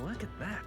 Look at that.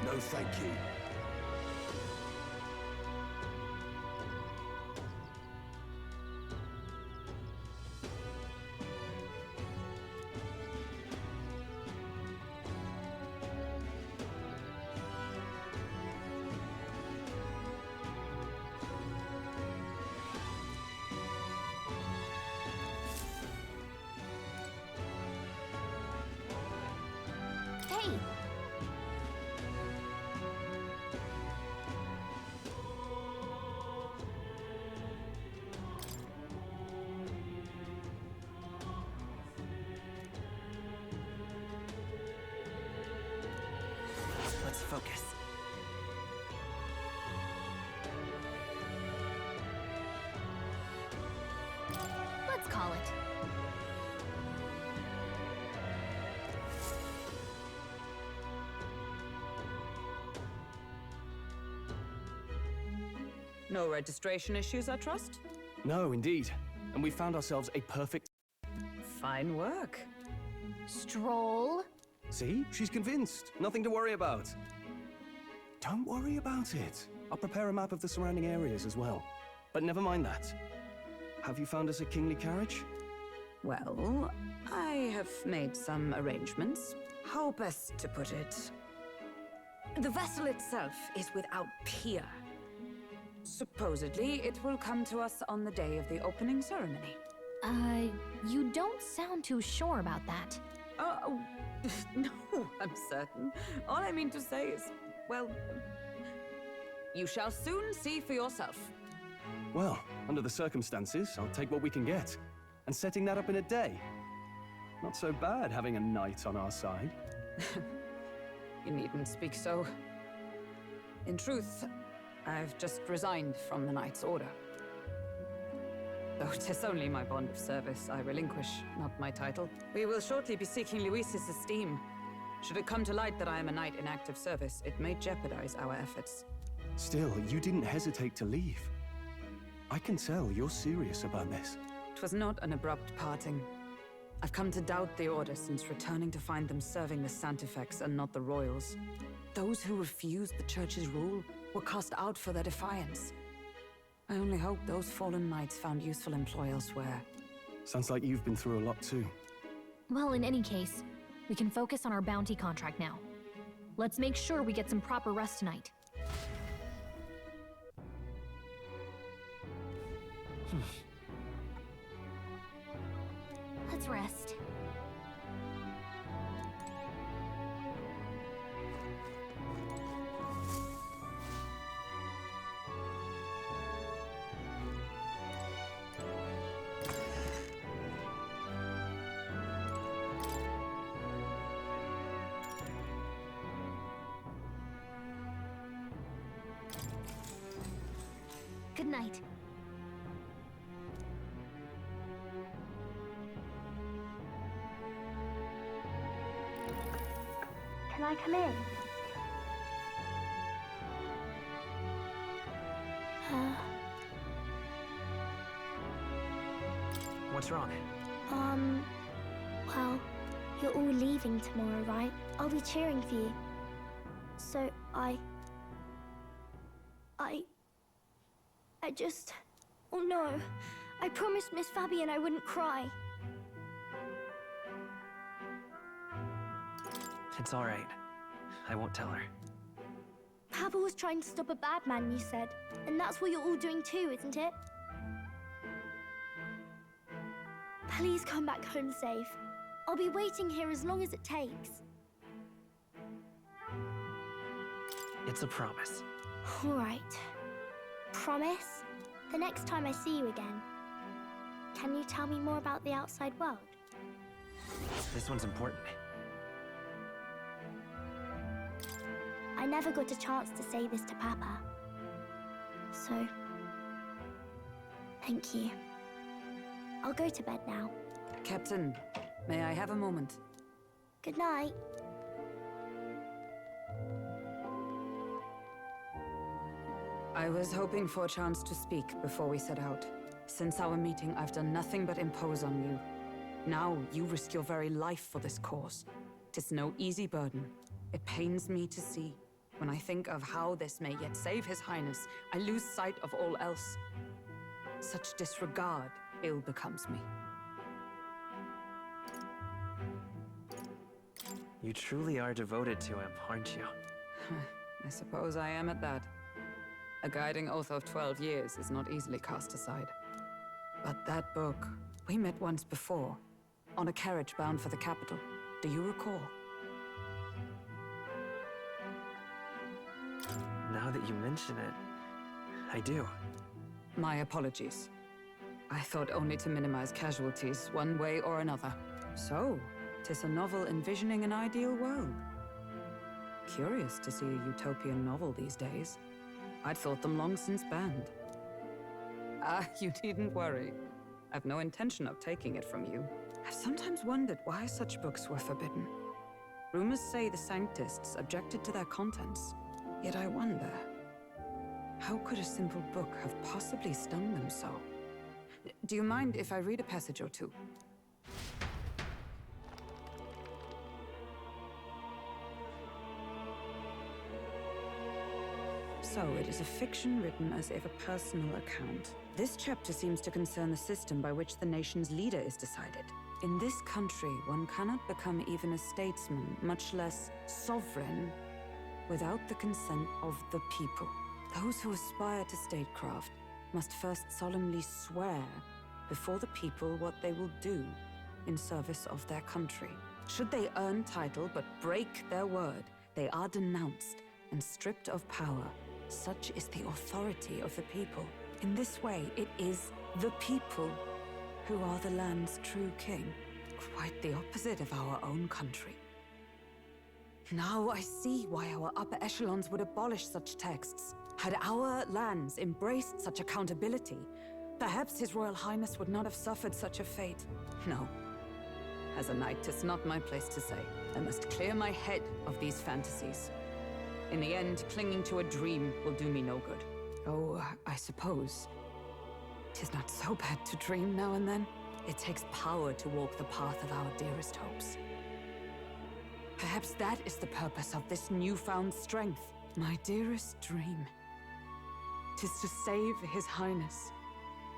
No, thank you. Hey! Let's focus. Let's call it. No registration issues, I trust? No, indeed. And we found ourselves a perfect... Fine work. Stroll. See? She's convinced. Nothing to worry about. Don't worry about it. I'll prepare a map of the surrounding areas as well. But never mind that. Have you found us a kingly carriage? Well, I have made some arrangements. How best to put it? The vessel itself is without peer. Supposedly, it will come to us on the day of the opening ceremony. You don't sound too sure about that. Oh, no, I'm certain. All I mean to say is, well, you shall soon see for yourself. Well, under the circumstances, I'll take what we can get. And setting that up in a day. Not so bad having a knight on our side. You needn't speak so. In truth, I've just resigned from the Knight's Order. Though 'tis only my bond of service I relinquish, not my title. We will shortly be seeking Luis's esteem. Should it come to light that I am a knight in active service, it may jeopardize our efforts. Still, you didn't hesitate to leave. I can tell you're serious about this. It was not an abrupt parting. I've come to doubt the Order since returning to find them serving the Santifex and not the Royals. Those who refused the Church's rule were cast out for their defiance. I only hope those fallen knights found useful employ elsewhere. Sounds like you've been through a lot too. Well, in any case, we can focus on our bounty contract now. Let's make sure we get some proper rest tonight. Let's rest. Good night. Can I come in? What's wrong? Well, you're all leaving tomorrow, right? I'll be cheering for you. So I just... Oh no. I promised Miss Fabian I wouldn't cry. It's all right. I won't tell her. Papa was trying to stop a bad man, you said. And that's what you're all doing too, isn't it? Please come back home safe. I'll be waiting here as long as it takes. It's a promise. All right. Promise? The next time I see you again, can you tell me more about the outside world? This one's important. I never got a chance to say this to Papa. So, thank you. I'll go to bed now. Captain, may I have a moment? Good night. I was hoping for a chance to speak before we set out. Since our meeting, I've done nothing but impose on you. Now, you risk your very life for this cause. 'Tis no easy burden. It pains me to see. When I think of how this may yet save His Highness, I lose sight of all else. Such disregard ill becomes me. You truly are devoted to him, aren't you? I suppose I am at that. A guiding oath of 12 years is not easily cast aside. But that book, we met once before, on a carriage bound for the capital. Do you recall? Now that you mention it, I do. My apologies. I thought only to minimize casualties, one way or another. So, 'tis a novel envisioning an ideal world. Curious to see a utopian novel these days. I'd thought them long since banned. You needn't worry. I've no intention of taking it from you. I've sometimes wondered why such books were forbidden. Rumors say the Sanctists objected to their contents. Yet I wonder, how could a simple book have possibly stung them so? Do you mind if I read a passage or two? So, it is a fiction written as if a personal account. This chapter seems to concern the system by which the nation's leader is decided. In this country, one cannot become even a statesman, much less sovereign, without the consent of the people. Those who aspire to statecraft must first solemnly swear before the people what they will do in service of their country. Should they earn title but break their word, they are denounced and stripped of power. Such is the authority of the people. In this way, it is the people who are the land's true king. Quite the opposite of our own country. Now I see why our upper echelons would abolish such texts. Had our lands embraced such accountability, perhaps His Royal Highness would not have suffered such a fate. No. As a knight, 'tis not my place to say. I must clear my head of these fantasies. In the end, clinging to a dream will do me no good. Oh, I suppose 'tis not so bad to dream now and then. It takes power to walk the path of our dearest hopes. Perhaps that is the purpose of this newfound strength. My dearest dream. 'Tis to save His Highness,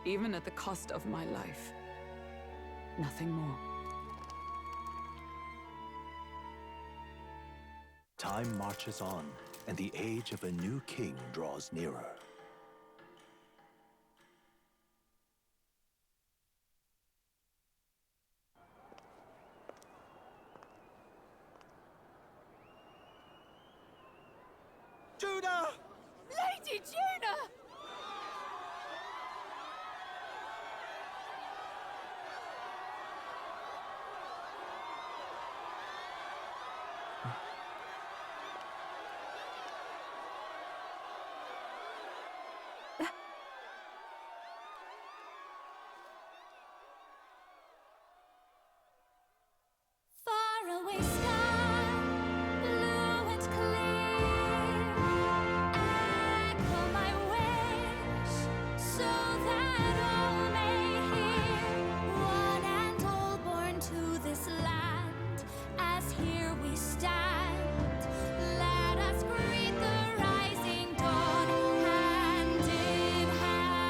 even at the cost of my life. Nothing more. Time marches on, and the age of a new king draws nearer. Judah! Lady Juna! Faraway sky, blue and clear. Echo my wish, so that all may hear. One and all born to this land, as here we stand. Let us greet the rising dawn, hand in hand.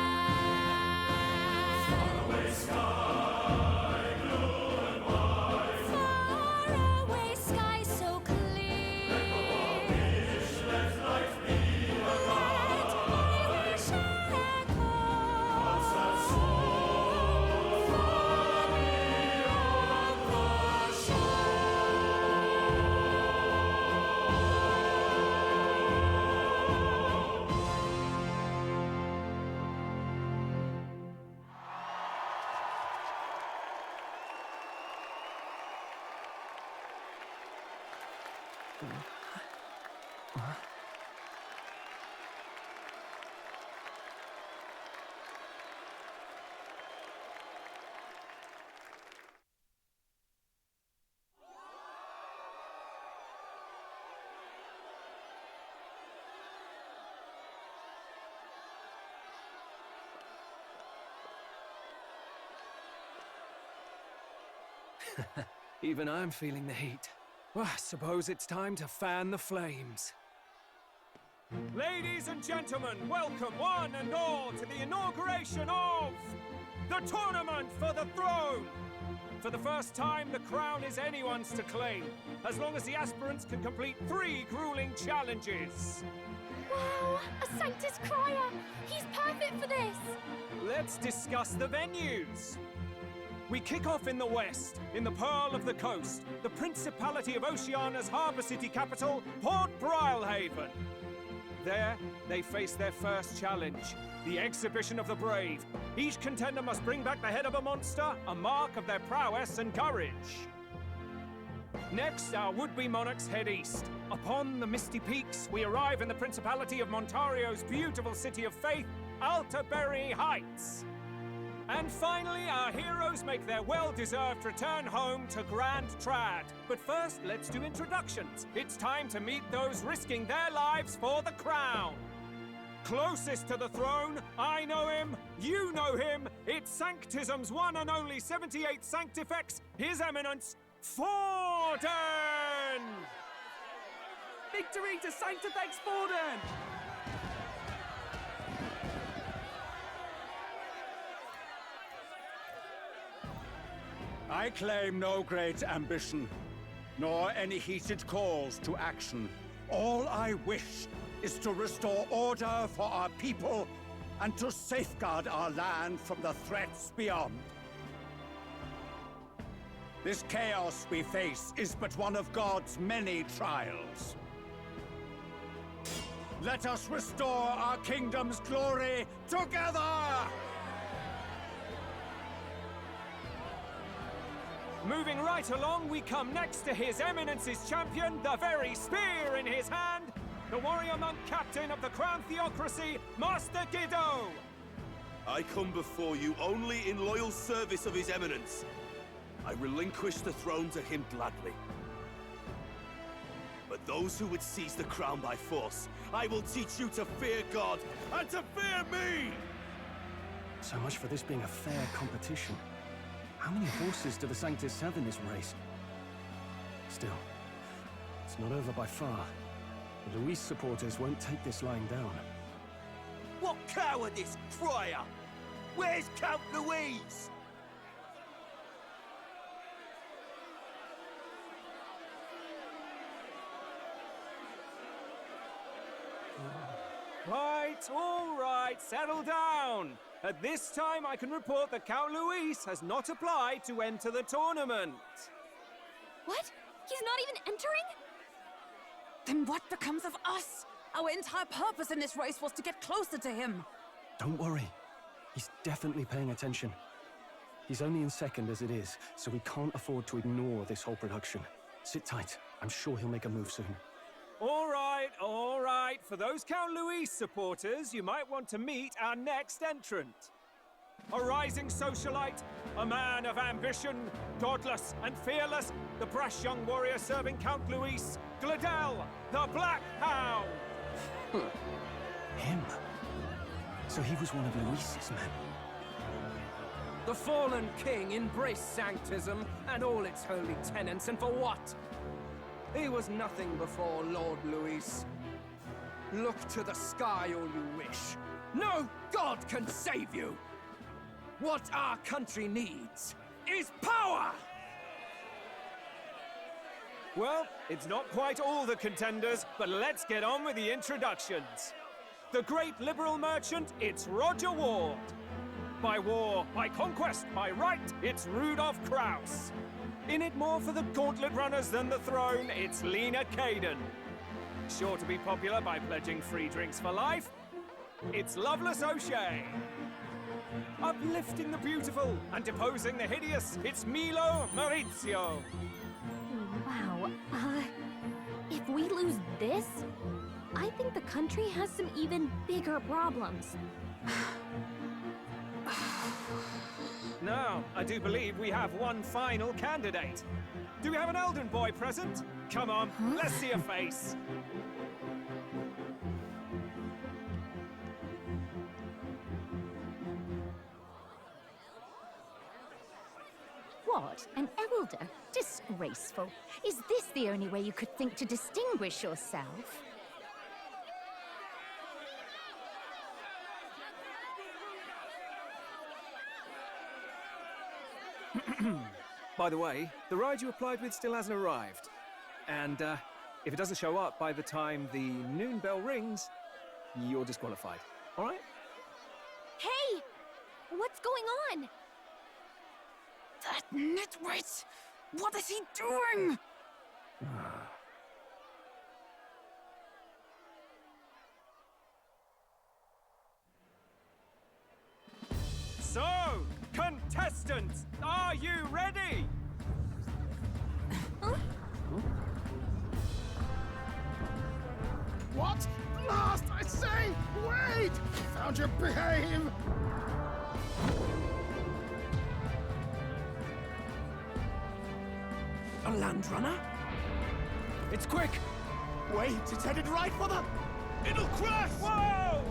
Faraway sky so clear. Let my wish echo. Even I'm feeling the heat. Well, I suppose it's time to fan the flames. Ladies and gentlemen, welcome one and all to the inauguration of the Tournament for the Throne! For the first time, the crown is anyone's to claim, as long as the aspirants can complete 3 grueling challenges. Wow, a Sanctus Crier! He's perfect for this! Let's discuss the venues. We kick off in the west, in the Pearl of the Coast, the Principality of Oceania's harbour city capital, Port Brilehaven. There, they face their first challenge, the Exhibition of the Brave. Each contender must bring back the head of a monster, a mark of their prowess and courage. Next, our would-be monarchs head east. Upon the misty peaks, we arrive in the Principality of Montario's beautiful city of faith, Altaberry Heights. And finally, our heroes make their well-deserved return home to Grand Trad. But first, let's do introductions. It's time to meet those risking their lives for the crown. Closest to the throne, I know him, you know him. It's Sanctism's one and only 78th Sanctifex, His Eminence, Forden! Victory to Sanctifex Forden! I claim no great ambition, nor any heated calls to action. All I wish is to restore order for our people and to safeguard our land from the threats beyond. This chaos we face is but one of God's many trials. Let us restore our kingdom's glory together! Moving right along, we come next to His Eminence's champion, the very spear in his hand, the warrior monk captain of the Crown Theocracy, Master Giddo! I come before you only in loyal service of His Eminence. I relinquish the throne to him gladly. But those who would seize the crown by force, I will teach you to fear God and to fear me! So much for this being a fair competition. How many horses do the Sanctus have in this race? Still, it's not over by far. The Luis supporters won't take this lying down. What cowardice, Crier! Where's Count Louise? All right, settle down. At this time, I can report that Count Luis has not applied to enter the tournament. What? He's not even entering? Then what becomes of us? Our entire purpose in this race was to get closer to him. Don't worry. He's definitely paying attention. He's only in second as it is, so we can't afford to ignore this whole production. Sit tight. I'm sure he'll make a move soon. All right. For those Count Luis supporters, you might want to meet our next entrant. A rising socialite, a man of ambition, godless and fearless, the brash young warrior serving Count Luis, Gladel, the Black Hound. Him? So he was one of Luis's men. The fallen king embraced Sanctism and all its holy tenets, and for what? He was nothing before Lord Luis. Look to the sky all you wish. No god can save you! What our country needs is power! Well, it's not quite all the contenders, but let's get on with the introductions. The great liberal merchant, it's Roger Ward. By war, by conquest, by right, it's Rudolph Kraus. In it more for the gauntlet runners than the throne, it's Lena Caden. Sure to be popular by pledging free drinks for life, it's Loveless O'Shea. Uplifting the beautiful and deposing the hideous, it's Milo Maurizio. Wow. If we we lose this, I think the country has some even bigger problems. Now, I do believe we have one final candidate. Do we have an Elden boy present? Come on, let's see a face. What? An elder? Disgraceful. Is this the only way you could think to distinguish yourself? By the way, the ride you applied with still hasn't arrived. And if it doesn't show up by the time the noon bell rings, you're disqualified. All right? Hey! What's going on? That nitwit! What is he doing? So, contestants, are you ready? What? Last, I say! Wait! Found your behave! A land runner? It's quick! Wait, it's headed right for the... It'll crash! Whoa!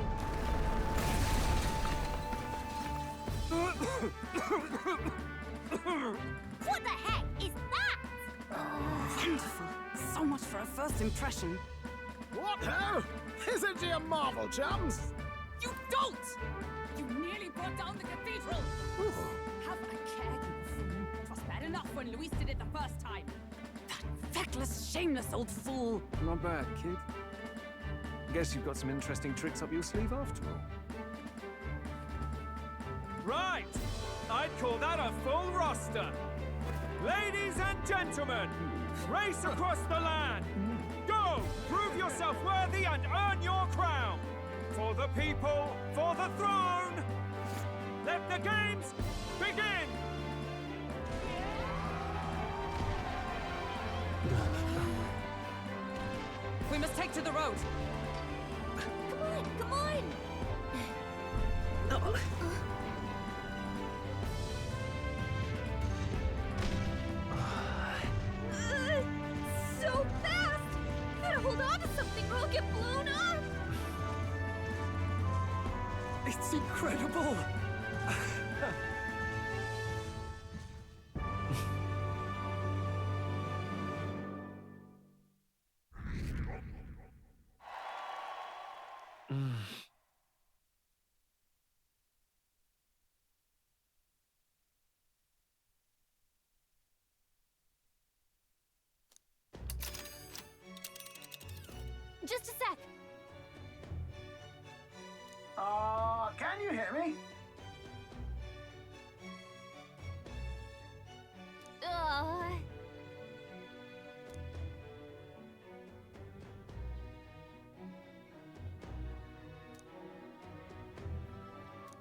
What the heck is that? Wonderful. So much for a first impression. What ho? Isn't he a marvel, chums? You don't! You nearly brought down the cathedral! Have a care, you fool. It was bad enough when Luis did it the first time. That feckless, shameless old fool. Not bad, kid. Guess you've got some interesting tricks up your sleeve after all. Right! I'd call that a full roster. Ladies and gentlemen, race across the land. Go! Prove yourself worthy and earn your crown. For the people, for the throne. Let the games begin! We must take to the road. Come on, come on! So fast! Gotta hold on to something or I'll get blown up! It's incredible! Just a sec. Can you hear me?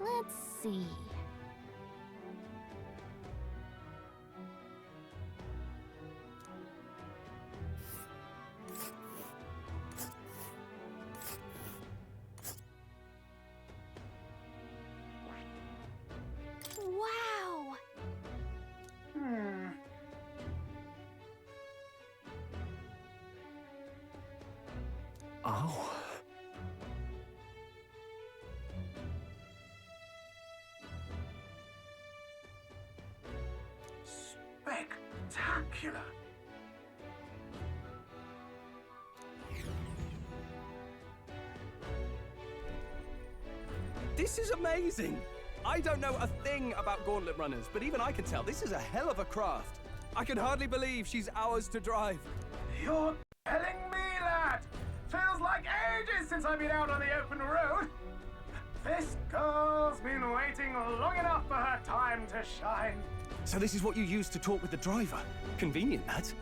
Let's see. Wow! Oh. Spectacular. This is amazing! I don't know a thing about gauntlet runners, but even I can tell this is a hell of a craft. I can hardly believe she's ours to drive. You're telling me that? Feels like ages since I've been out on the open road. This girl's been waiting long enough for her time to shine. So this is what you used to talk with the driver? Convenient, that.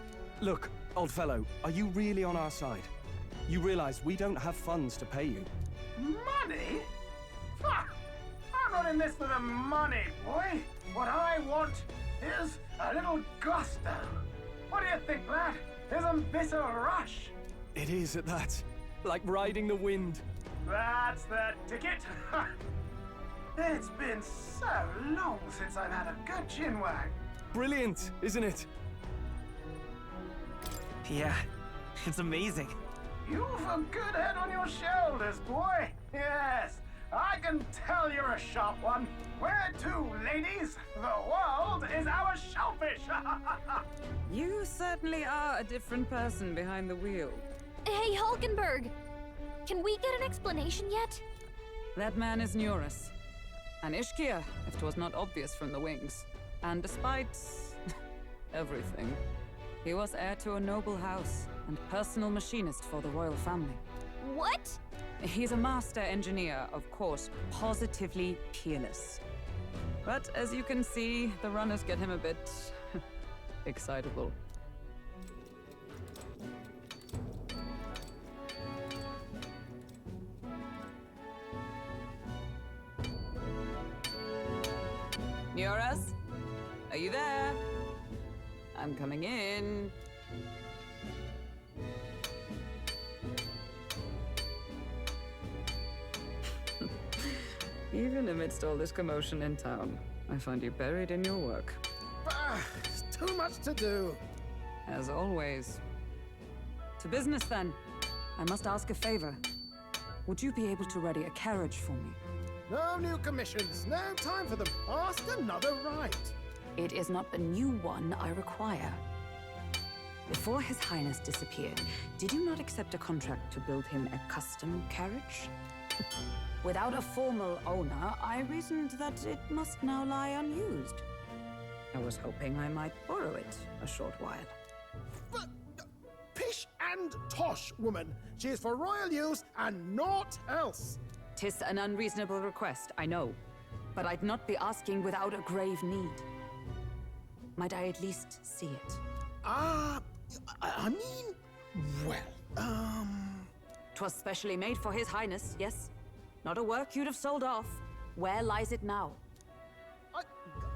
Look, old fellow, are you really on our side? You realize we don't have funds to pay you. Money? Fuck! I'm not in this for the money, boy. What I want is a little gusto. What do you think, lad? Isn't this a rush? It is at that. Like riding the wind. That's the ticket. It's been so long since I've had a good chinwag. Brilliant, isn't it? Yeah, it's amazing. You've a good head on your shoulders, boy. Yes, I can tell you're a sharp one. Where to, ladies? The world is our shellfish. You certainly are a different person behind the wheel. Hey, Hulkenberg! Can we get an explanation yet? That man is Neurus. An Ishkia, if 'twas not obvious from the wings. And despite everything, he was heir to a noble house and personal machinist for the royal family. What? He's a master engineer, of course, positively peerless. But as you can see, the runners get him a bit excitable. Neurus? Are you there? I'm coming in. Even amidst all this commotion in town, I find you buried in your work. It's too much to do. As always. To business, then. I must ask a favor. Would you be able to ready a carriage for me? No new commissions, no time for them. Ask another right. It is not a new one I require. Before His Highness disappeared, did you not accept a contract to build him a custom carriage? Without a formal owner, I reasoned that it must now lie unused. I was hoping I might borrow it a short while. But, pish and tosh, woman. She is for royal use and naught else. 'Tis an unreasonable request, I know. But I'd not be asking without a grave need. Might I at least see it? I mean, well, 'Twas specially made for His Highness, yes? Not a work you'd have sold off. Where lies it now?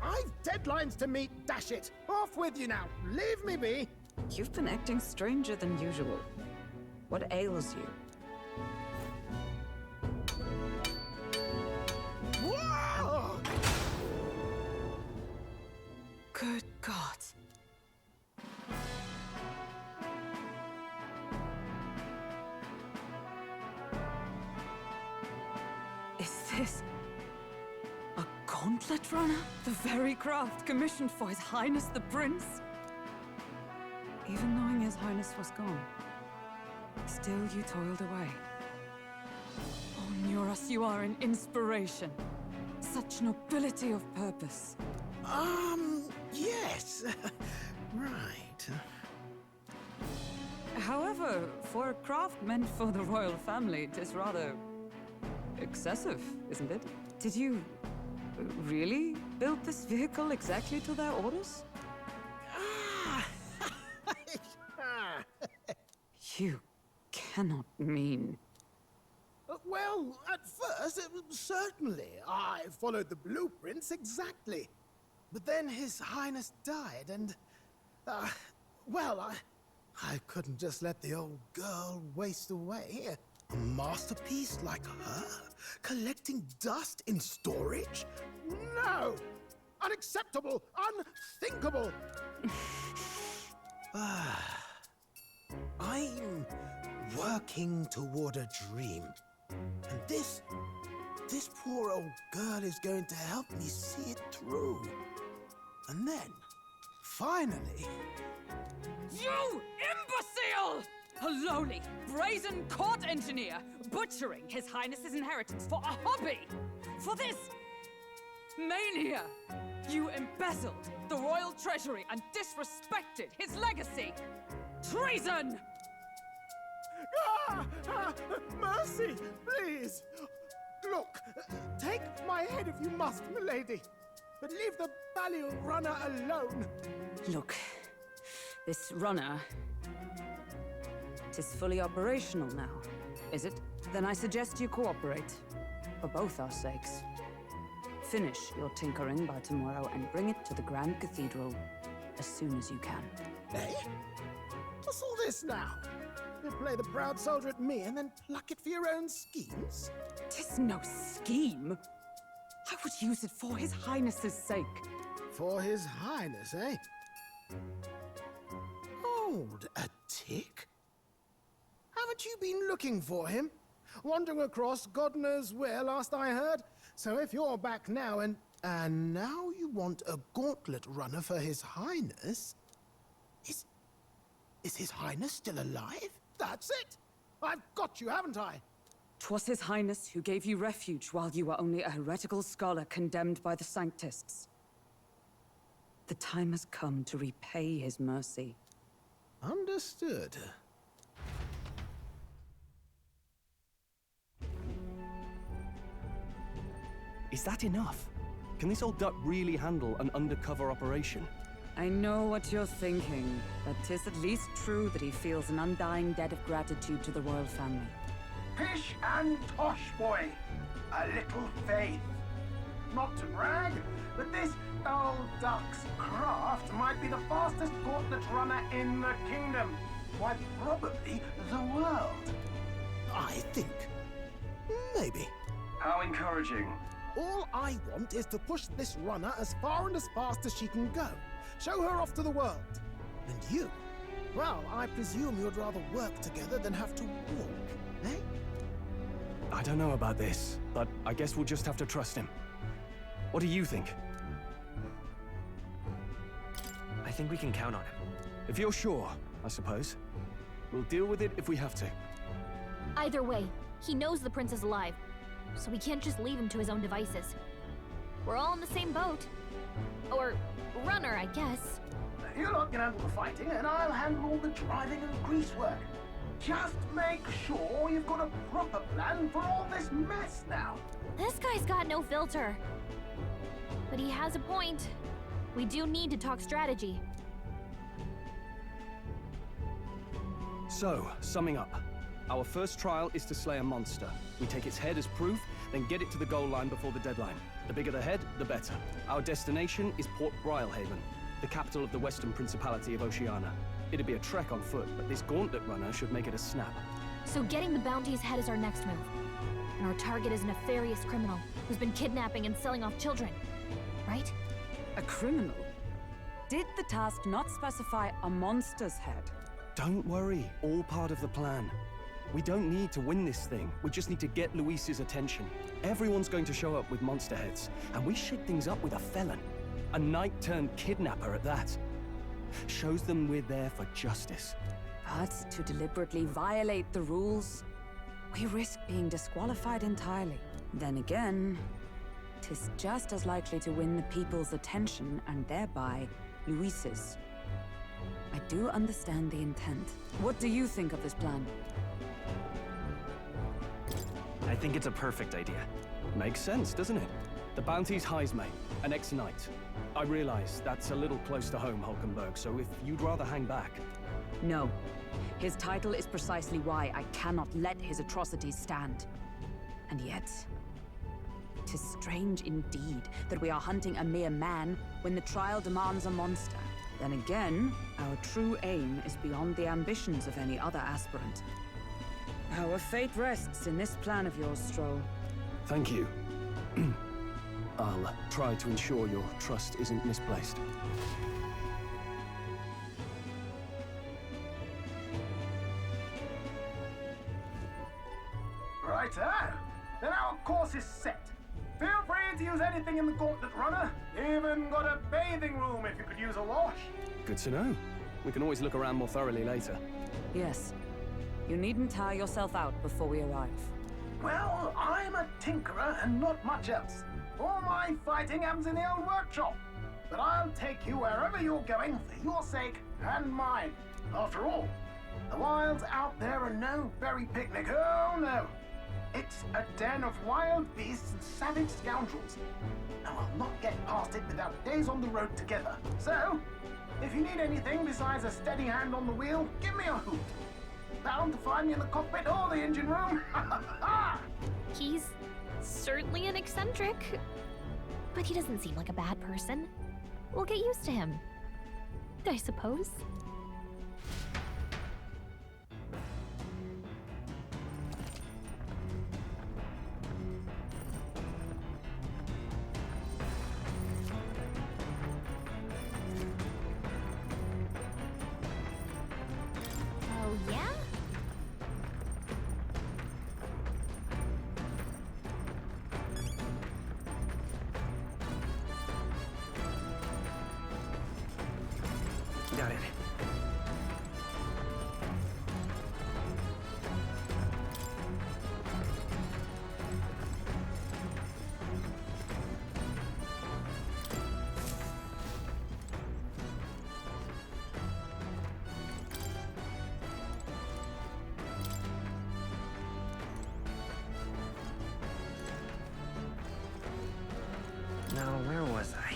I've deadlines to meet, dash it. Off with you now. Leave me be. You've been acting stranger than usual. What ails you? Whoa! Good God. Is this a gauntlet runner? The very craft commissioned for His Highness the Prince? Even knowing His Highness was gone, still you toiled away. Oh, Neurus, you are an inspiration. Such nobility of purpose. Yes. Right. However, for a craft meant for the royal family, it is rather excessive, isn't it? Did you really build this vehicle exactly to their orders? You cannot mean... Well, at first, certainly. I followed the blueprints exactly. But then His Highness died, and... well, I couldn't just let the old girl waste away. A masterpiece like her? Collecting dust in storage? No! Unacceptable! Unthinkable! I'm working toward a dream. And this poor old girl is going to help me see it through. And then, finally... You imbecile! A lowly, brazen court engineer butchering His Highness's inheritance for a hobby! For this mania! You embezzled the royal treasury and disrespected his legacy! Treason! Mercy, please! Look, take my head if you must, milady. But leave the Balliol runner alone. Look, this runner... Tis fully operational now, is it? Then I suggest you cooperate. For both our sakes. Finish your tinkering by tomorrow and bring it to the Grand Cathedral as soon as you can. Eh? What's all this now? to play the proud soldier at me and then pluck it for your own schemes? 'Tis no scheme. I would use it for His Highness's sake. For His Highness, eh? Hold a tick. Haven't you been looking for him? Wandering across God knows where last I heard? So if you're back now and now you want a gauntlet runner for His Highness? Is His Highness still alive? That's it! I've got you, haven't I? 'Twas His Highness who gave you refuge while you were only a heretical scholar condemned by the Sanctists. The time has come to repay His mercy. Understood. Is that enough? Can this old duck really handle an undercover operation? I know what you're thinking, but 'tis at least true that he feels an undying debt of gratitude to the royal family. Pish and tosh, boy. A little faith. Not to brag, but this old duck's craft might be the fastest gauntlet runner in the kingdom. Why, probably the world. I think. Maybe. How encouraging. All I want is to push this runner as far and as fast as she can go. Show her off to the world. And you? Well, I presume you'd rather work together than have to walk, eh? I don't know about this, but I guess we'll just have to trust him. What do you think? I think we can count on him. If you're sure, I suppose. We'll deal with it if we have to. Either way, he knows the prince is alive, so we can't just leave him to his own devices. We're all in the same boat. Or runner, I guess. You lot can handle the fighting, and I'll handle all the driving and grease work. Just make sure you've got a proper plan for all this mess now. This guy's got no filter. But he has a point. We do need to talk strategy. So, summing up. Our first trial is to slay a monster. We take its head as proof, then get it to the goal line before the deadline. The bigger the head, the better. Our destination is Port Brilehaven, the capital of the Western Principality of Oceania. It'd be a trek on foot, but this gauntlet runner should make it a snap. So getting the bounty's head is our next move. And our target is a nefarious criminal who's been kidnapping and selling off children. Right? A criminal? Did the task not specify a monster's head? Don't worry, all part of the plan. We don't need to win this thing. We just need to get Luis's attention. Everyone's going to show up with monster heads, and we shake things up with a felon. A knight-turned-kidnapper at that. Shows them we're there for justice. But to deliberately violate the rules, we risk being disqualified entirely. Then again, 'tis just as likely to win the people's attention and thereby Luis's. I do understand the intent. What do you think of this plan? I think it's a perfect idea. Makes sense, doesn't it? The bounty's Heisme, an ex-knight. I realize that's a little close to home, Hulkenberg, so if you'd rather hang back... No. His title is precisely why I cannot let his atrocities stand. And yet, 'tis strange indeed that we are hunting a mere man when the trial demands a monster. Then again, our true aim is beyond the ambitions of any other aspirant. Our fate rests in this plan of yours, Stroll. Thank you. I'll try to ensure your trust isn't misplaced. Righto. Then our course is set. Feel free to use anything in the gauntlet runner. Even got a bathing room if you could use a wash. Good to know. We can always look around more thoroughly later. Yes. You needn't tire yourself out before we arrive. Well, I'm a tinkerer and not much else. All my fighting happens in the old workshop. But I'll take you wherever you're going for your sake and mine. After all, the wilds out there are no berry picnic. Oh, no. It's a den of wild beasts and savage scoundrels. And we'll not get past it without days on the road together. So, if you need anything besides a steady hand on the wheel, give me a hoot. Bound to find me in the cockpit or the engine room. He's certainly an eccentric, but he doesn't seem like a bad person. We'll get used to him, I suppose. Got it. Now, where was I?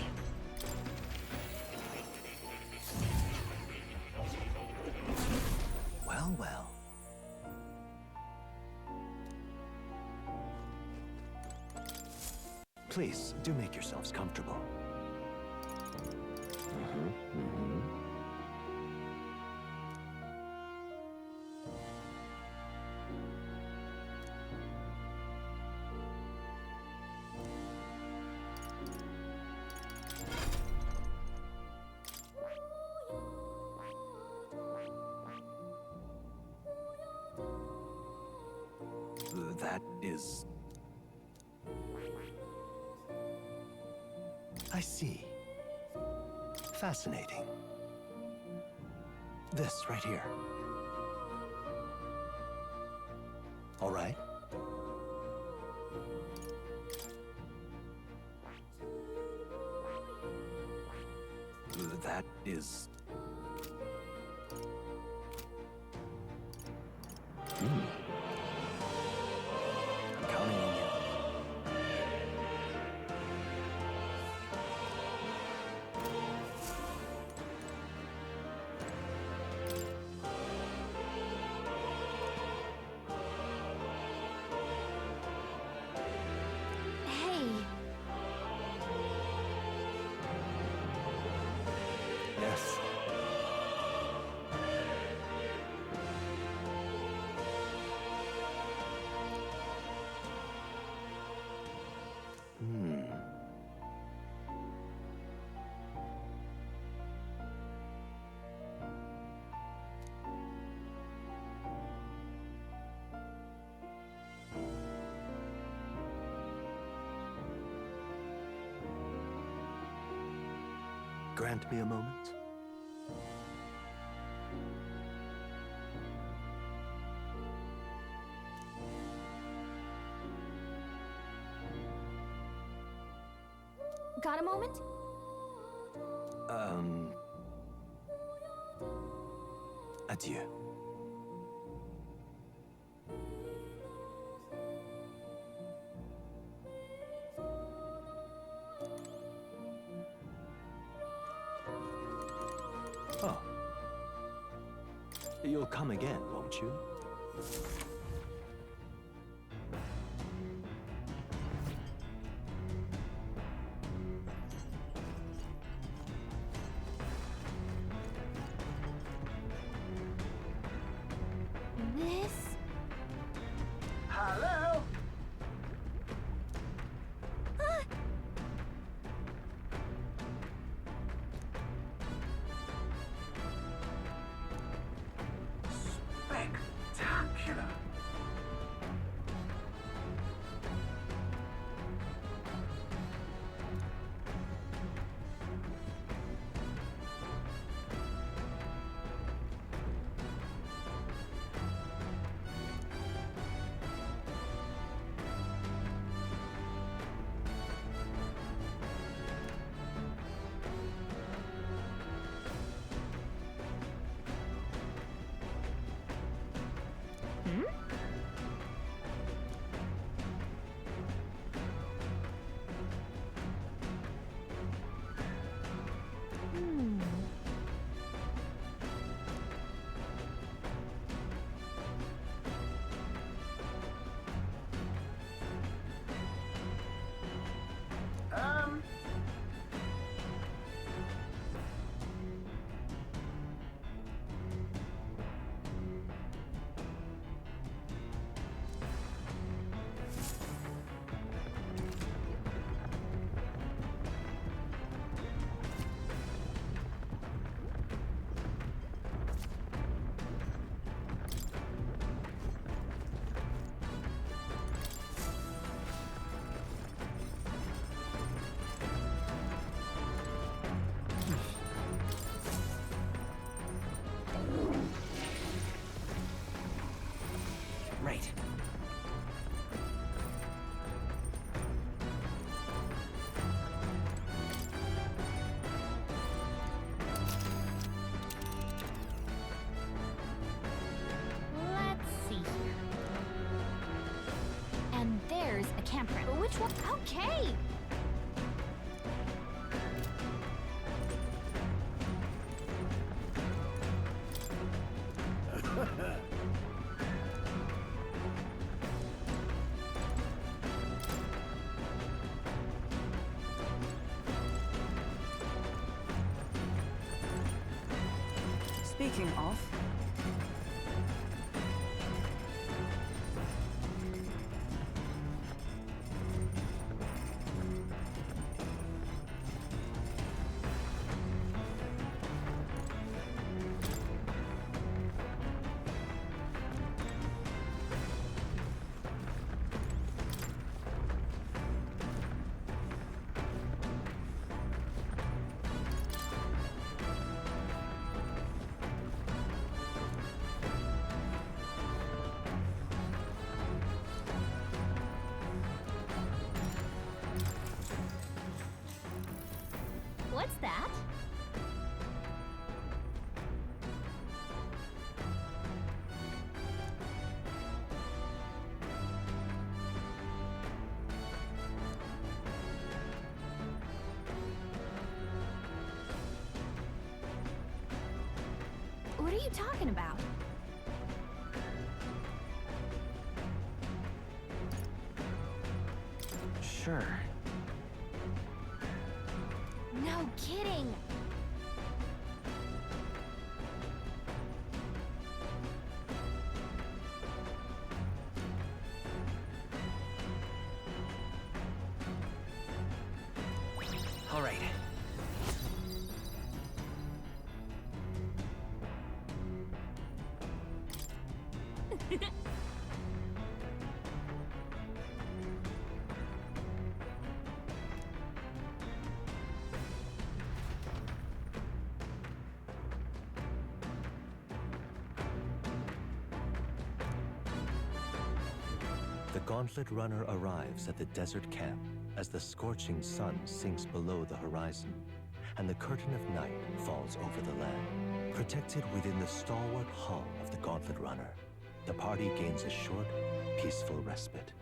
Well, well. Please, do make yourselves comfortable. That is... I see. Fascinating. This right here. All right. That is... I'm counting on you. Hey, Yes. Grant me a moment. got a moment? Adieu. Oh. You'll come again, won't you? This? Hello? Spectacular. campground. But which one? Okay! Speaking of... What's that? What are you talking about? Sure. No kidding! All right. The Gauntlet Runner arrives at the desert camp as the scorching sun sinks below the horizon, and the curtain of night falls over the land. Protected within the stalwart hull of the Gauntlet Runner, the party gains a short, peaceful respite.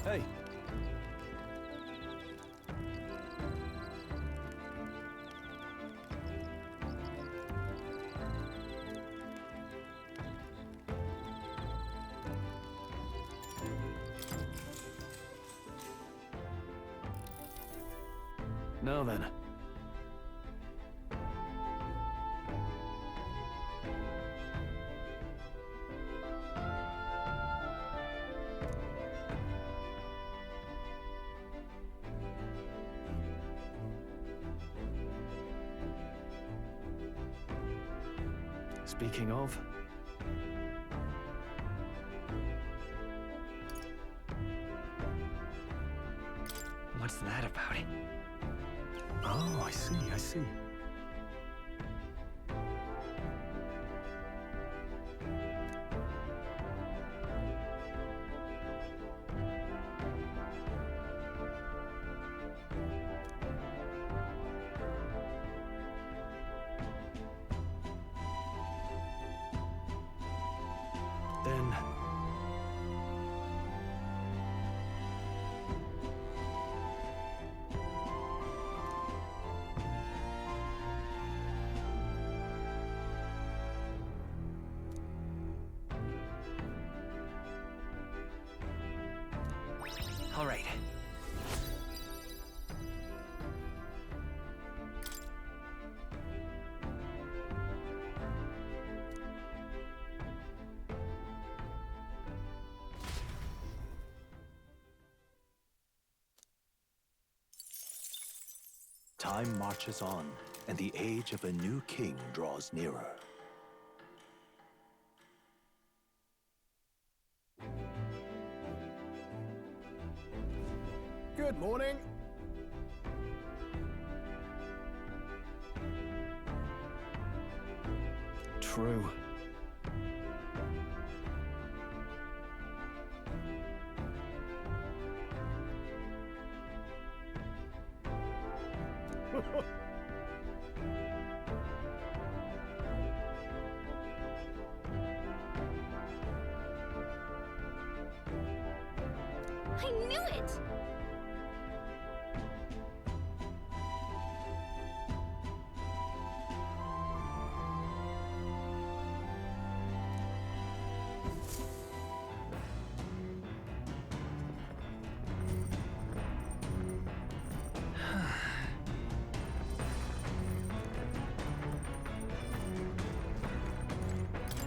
Hey. Now then. Speaking of... What's that about? Oh, I see, I see. Then... All right. Time marches on, and the age of a new king draws nearer. Good morning. True. I knew it!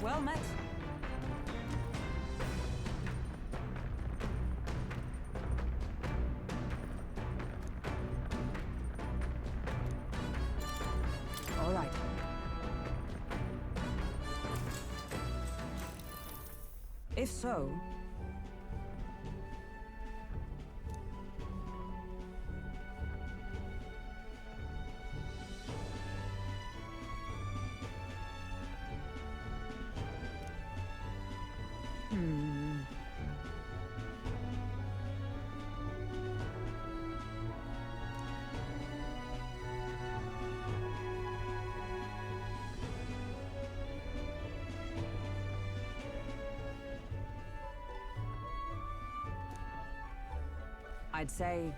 Well met. All right. If so, I'd say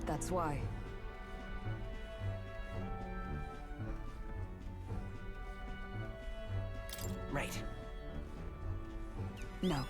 that's why. Right. No.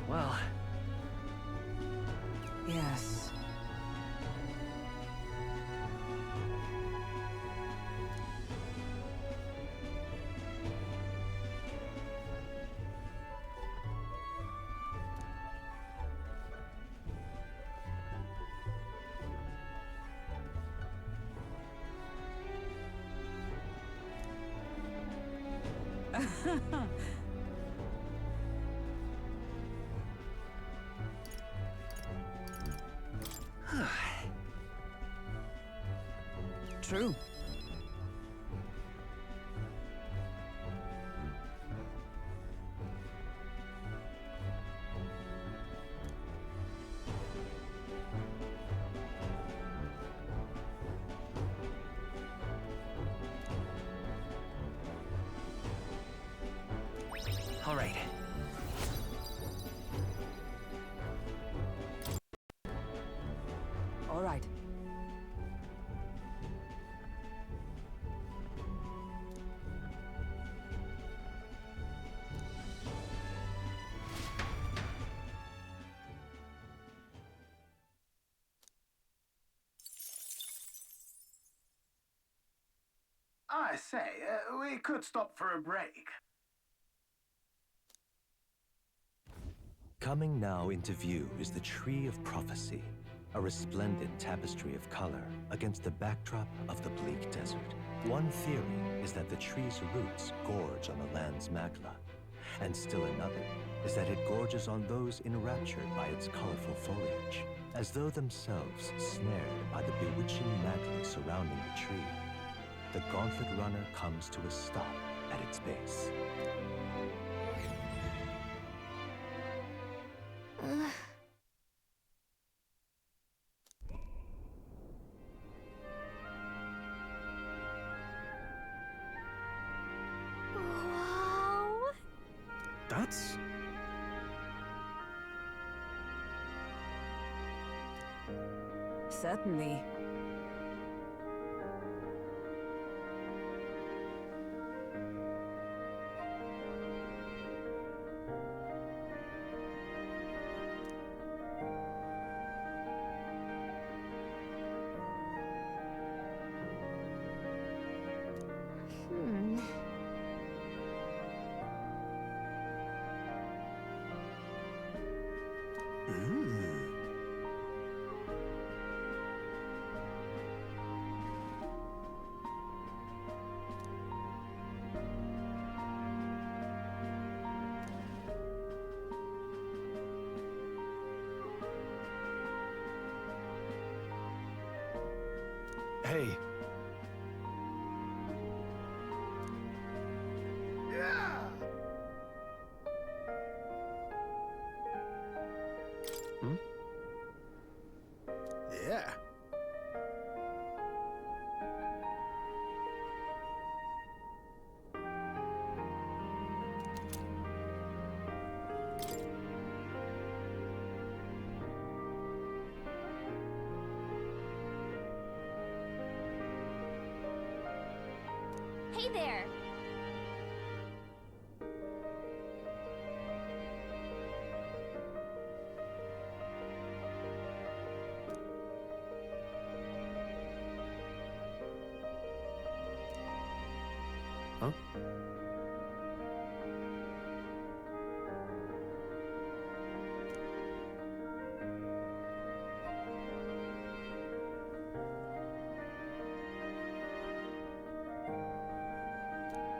Well... Yes. True. All right. All right. I say, we could stop for a break. Coming now into view is the Tree of Prophecy, a resplendent tapestry of color against the backdrop of the bleak desert. One theory is that the tree's roots gorge on the land's magla, and still another is that it gorges on those enraptured by its colorful foliage, as though themselves snared by the bewitching magla surrounding the tree. The Gauntlet Runner comes to a stop at its base. Wow. That's... Certainly. Hmm. Hey. Yeah. Hmm? Yeah. Hey there! Huh?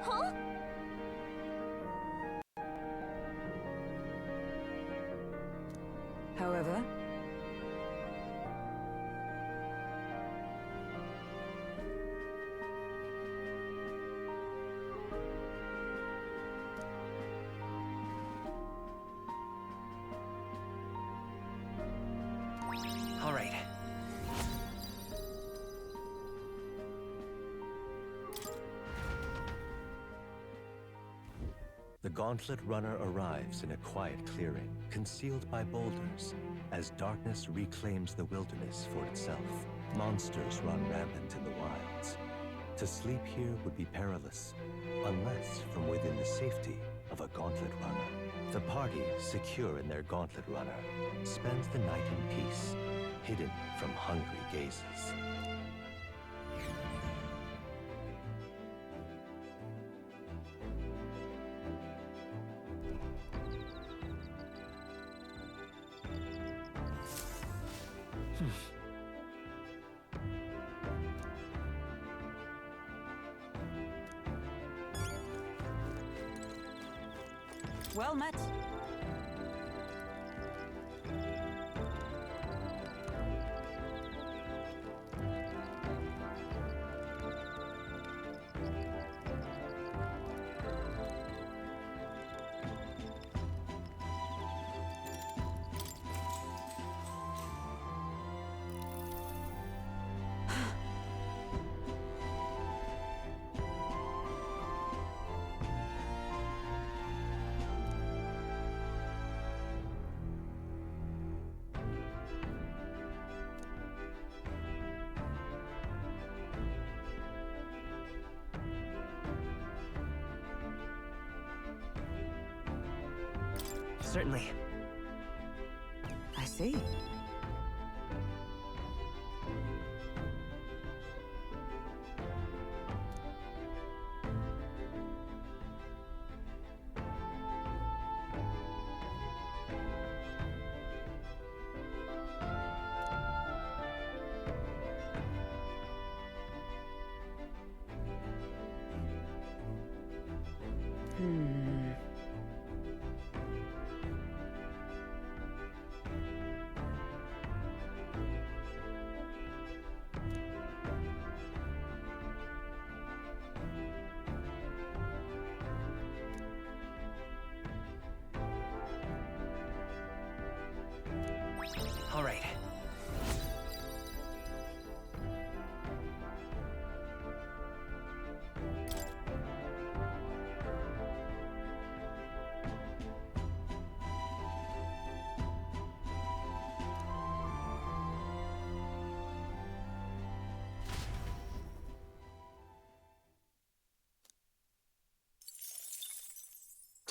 Huh? However, All right. The Gauntlet Runner arrives in a quiet clearing, concealed by boulders, as darkness reclaims the wilderness for itself. Monsters run rampant in the wilds. To sleep here would be perilous, unless from within the safety of a Gauntlet Runner. The party, secure in their Gauntlet Runner, spends the night in peace, hidden from hungry gazes. well met. Certainly. I see.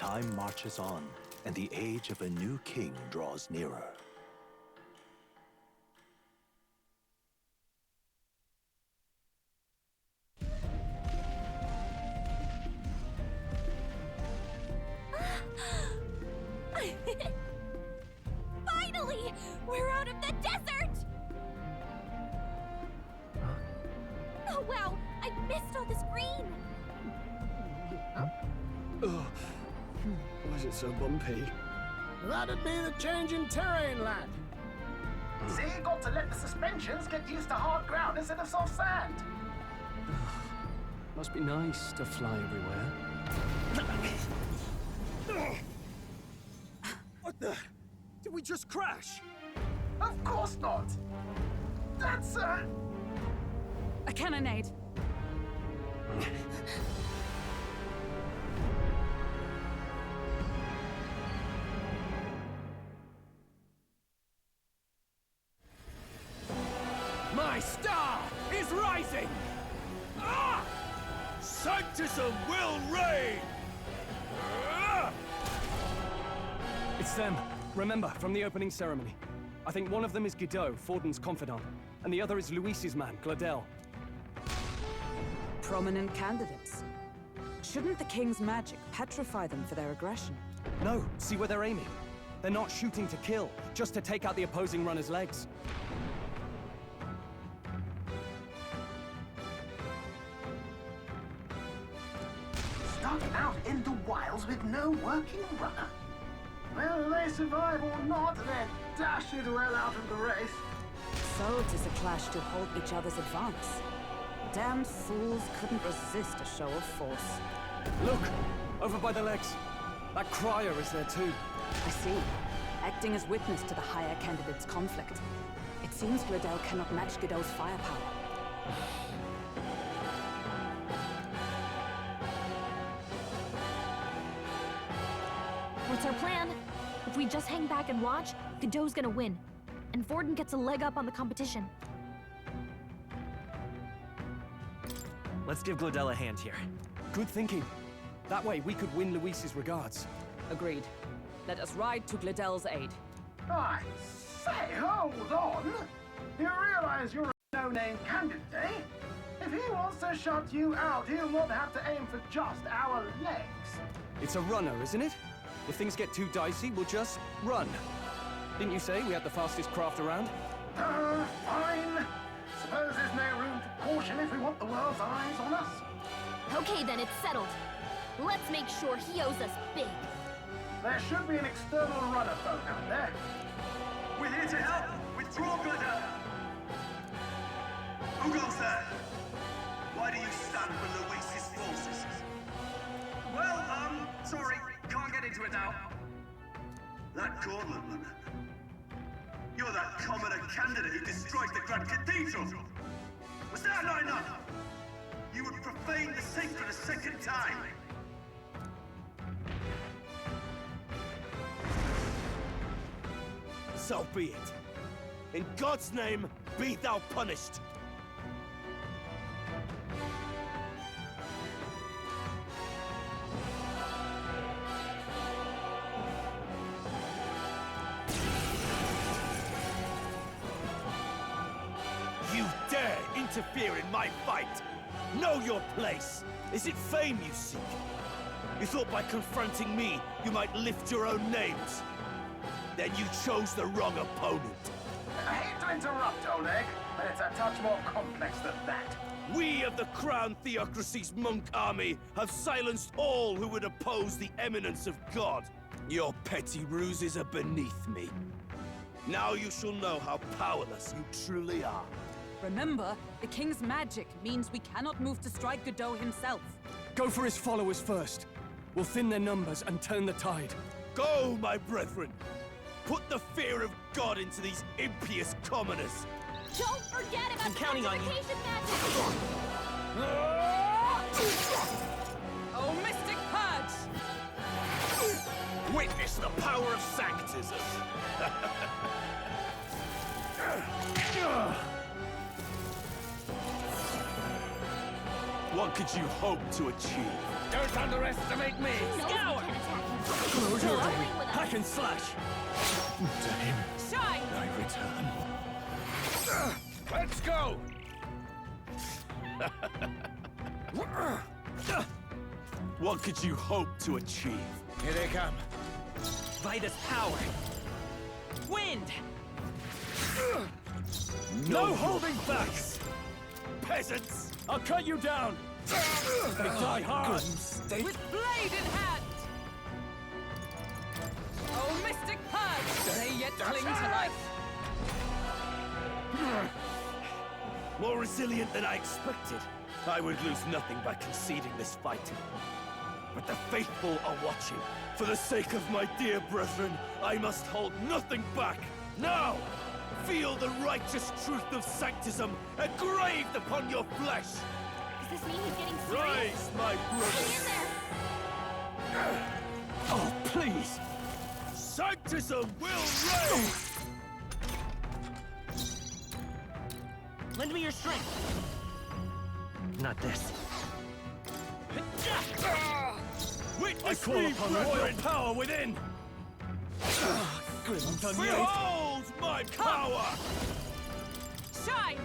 Time marches on, and the age of a new king draws nearer. Finally! We're out of the desert! Oh wow! I missed all this green! Why is it so bumpy? That'd be the change in terrain, lad. See, you got to let the suspensions get used to hard ground instead of soft sand. Must be nice to fly everywhere. What the? Did we just crash? Of course not. That's a cannonade. My star is rising! Ah! Sanctism will reign! Ah! It's them. Remember, from the opening ceremony. I think one of them is Guido, Forden's confidant, and the other is Luis's man, Gladel. Prominent candidates. Shouldn't the king's magic petrify them for their aggression? No, see where they're aiming. They're not shooting to kill, just to take out the opposing runner's legs. starting out in the wilds with no working runner. Whether they survive or not, they're dashed well out of the race. So 'tis a clash to halt each other's advance. Damned fools couldn't resist a show of force. Look! Over by the legs. That crier is there too. I see. Acting as witness to the higher candidate's conflict. It seems Gladel cannot match Godot's firepower. What's our plan? If we just hang back and watch, Godot's gonna win. And Forden gets a leg up on the competition. Let's give Gladel a hand here. Good thinking. That way we could win Luis's regards. Agreed. Let us ride to Gladel's aid. I say, hold on! You realize you're a no-name candidate, eh? If he wants to shut you out, he'll not have to aim for just our legs. It's a runner, isn't it? If things get too dicey, we'll just run. Didn't you say we had the fastest craft around? Fine. Suppose there's no room for caution if we want the world's eyes on us. Okay then, it's settled. Let's make sure he owes us big. There should be an external runner boat out there. We're here to help! Withdraw, Gladel! Who goes there? Why do you stand with Luis's forces? Well, sorry, can't get into it now. That gauntlet runner. You're that commoner candidate who destroyed the Grand Cathedral! Was that not enough? You would profane the sacred a second time! So be it. In God's name, be thou punished. You dare interfere in my fight! Know your place! Is it fame you seek? You thought by confronting me, you might lift your own names? Then you chose the wrong opponent. I hate to interrupt, Oleg, but it's a touch more complex than that. We of the Crown Theocracy's monk army have silenced all who would oppose the eminence of God. Your petty ruses are beneath me. Now you shall know how powerless you truly are. Remember, the king's magic means we cannot move to strike Godot himself. Go for his followers first. We'll thin their numbers and turn the tide. Go, my brethren! Put the fear of God into these impious commoners! Don't forget about I'm counting on you. magic! Oh, Mystic Purge! Witness the power of Sanctism! What could you hope to achieve? Don't underestimate me! He knows we can't attack him Hack and slash! To him Shine! I return. Let's go! What could you hope to achieve? Here they come. Vitus power! Wind! No holding back! Peasants! I'll cut you down! They die hard! With blade in hand! Oh, mystic purge! They yet cling to life! More resilient than I expected. I would lose nothing by conceding this fight. But the faithful are watching. For the sake of my dear brethren, I must hold nothing back. Now, feel the righteous truth of sanctism engraved upon your flesh. Does this mean he's getting serious? Rise, my brothers. Stay in there! Oh, please. Sanctism will reign! Lend me your strength! Not this. Witness I call upon the royal power within! Behold my power! Shine!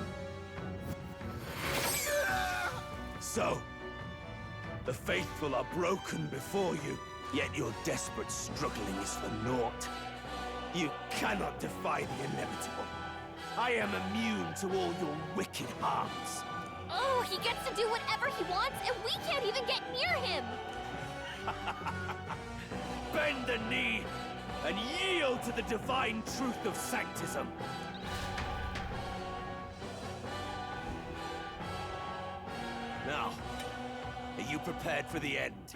So, the faithful are broken before you, yet your desperate struggling is for naught. You cannot defy the inevitable. I am immune to all your wicked harms. Oh, he gets to do whatever he wants, and we can't even get near him! Bend the knee and yield to the divine truth of sanctism. Now, are you prepared for the end?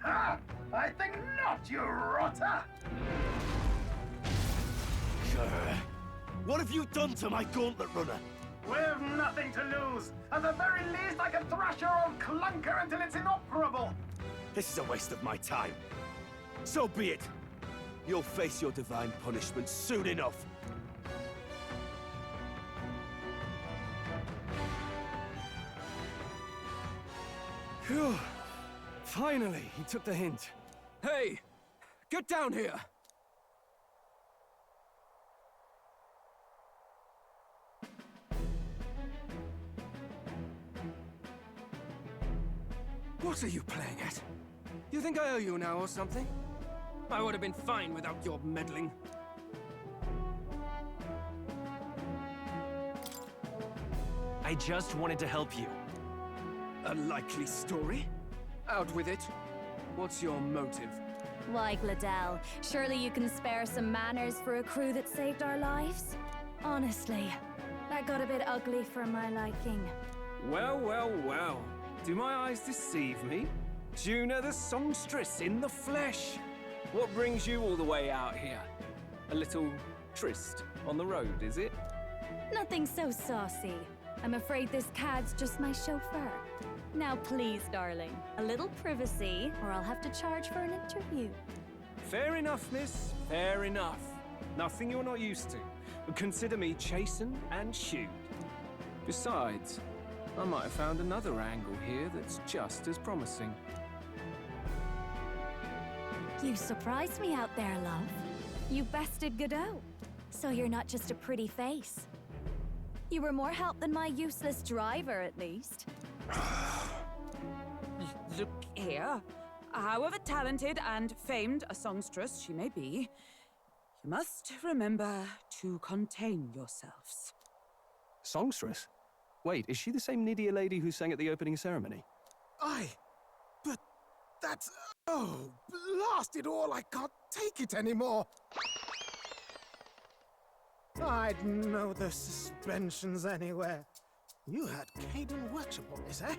Ha! I think not, you rotter! What have you done to my gauntlet runner? We've nothing to lose. At the very least, I can thrash your old clunker until it's inoperable. This is a waste of my time. So be it. You'll face your divine punishment soon enough. Phew. Finally, he took the hint. Hey! Get down here! What are you playing at? You think I owe you now or something? I would have been fine without your meddling. I just wanted to help you. A likely story? Out with it. What's your motive? Why, Gladell, surely you can spare some manners for a crew that saved our lives? Honestly, that got a bit ugly for my liking. Well, well, well. Do my eyes deceive me? Juna the songstress in the flesh. What brings you all the way out here? A little tryst on the road, is it? Nothing so saucy. I'm afraid this cad's just my chauffeur. Now please, darling, a little privacy, or I'll have to charge for an interview. Fair enough, miss. Fair enough. Nothing you're not used to. But consider me chastened and shooed. Besides, I might have found another angle here that's just as promising. You surprised me out there, love. You bested Godot. So you're not just a pretty face. You were more help than my useless driver, at least. Look here. However talented and famed a songstress she may be, you must remember to contain yourselves. Songstress? Wait, is she the same Nidia lady who sang at the opening ceremony? Aye, but that's... Oh, blast it all, I can't take it anymore. I'd know the suspensions anywhere. You had Caden Workshop on this, eh?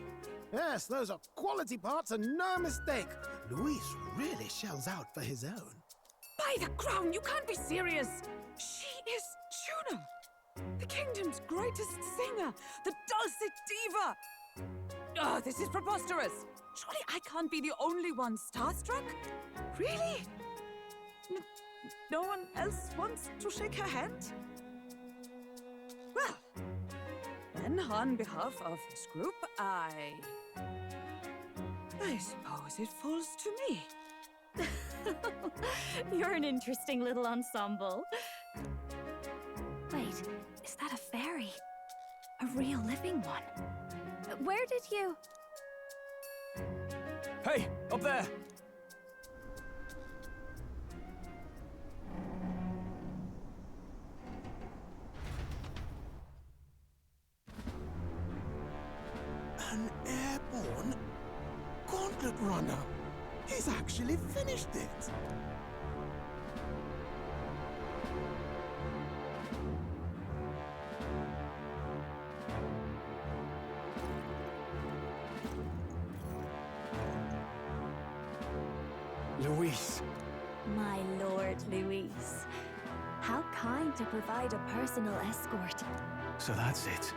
Yes, those are quality parts and no mistake. Luis really shells out for his own. By the crown, you can't be serious! She is Juna! The kingdom's greatest singer! The dulcet diva! Oh, this is preposterous! Surely I can't be the only one starstruck? Really? No one else wants to shake her hand? Well, then on behalf of this group, I suppose it falls to me. You're an interesting little ensemble. Wait, is that a fairy? A real living one? Where did you... Hey, up there! An airborne gauntlet runner. He's actually finished it. Luis. My lord, Luis. How kind to provide a personal escort. So that's it.